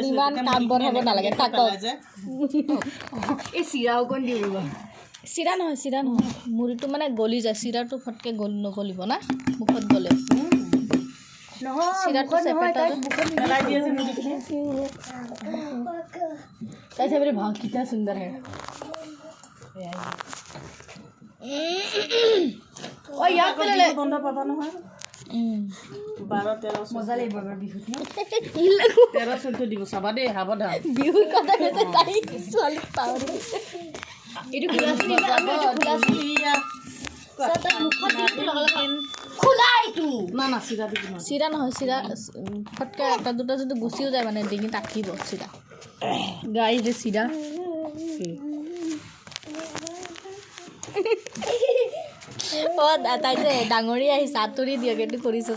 ইমান কাম বঢ়াব নালাগে থাকক এই চিৰা অকণ দিব চিৰা নহয় মুড়িটো মানে গলি যায় চিৰাটো ফটকে নগলিব না মুখত গ'লে চিৰাটো চেপেটা कैसे मेरे भाव कितना सुंदर है ओ याद पे ले बंदा पापा न है 12 13 मजा ले बाबा बिहु 13 14 দিব সাবা দে হাবদা বিহু কথা কৈছে তাই সোয়াল পাওয়ার এটু ক্লাস নিবা ক্লাস নিয়া সতা মুখত লগালে খুলাই তু না না সিরা দিব না সিরা নহয় সিরা ফটকে একটা দুটা যদি গুছিও যায় মানে ডিঙি তাকিব সিরা গাই যে সিরা ও তাই যে ডাঙৰি আহি সাতুৰি দিয়ক এটু কৰিছ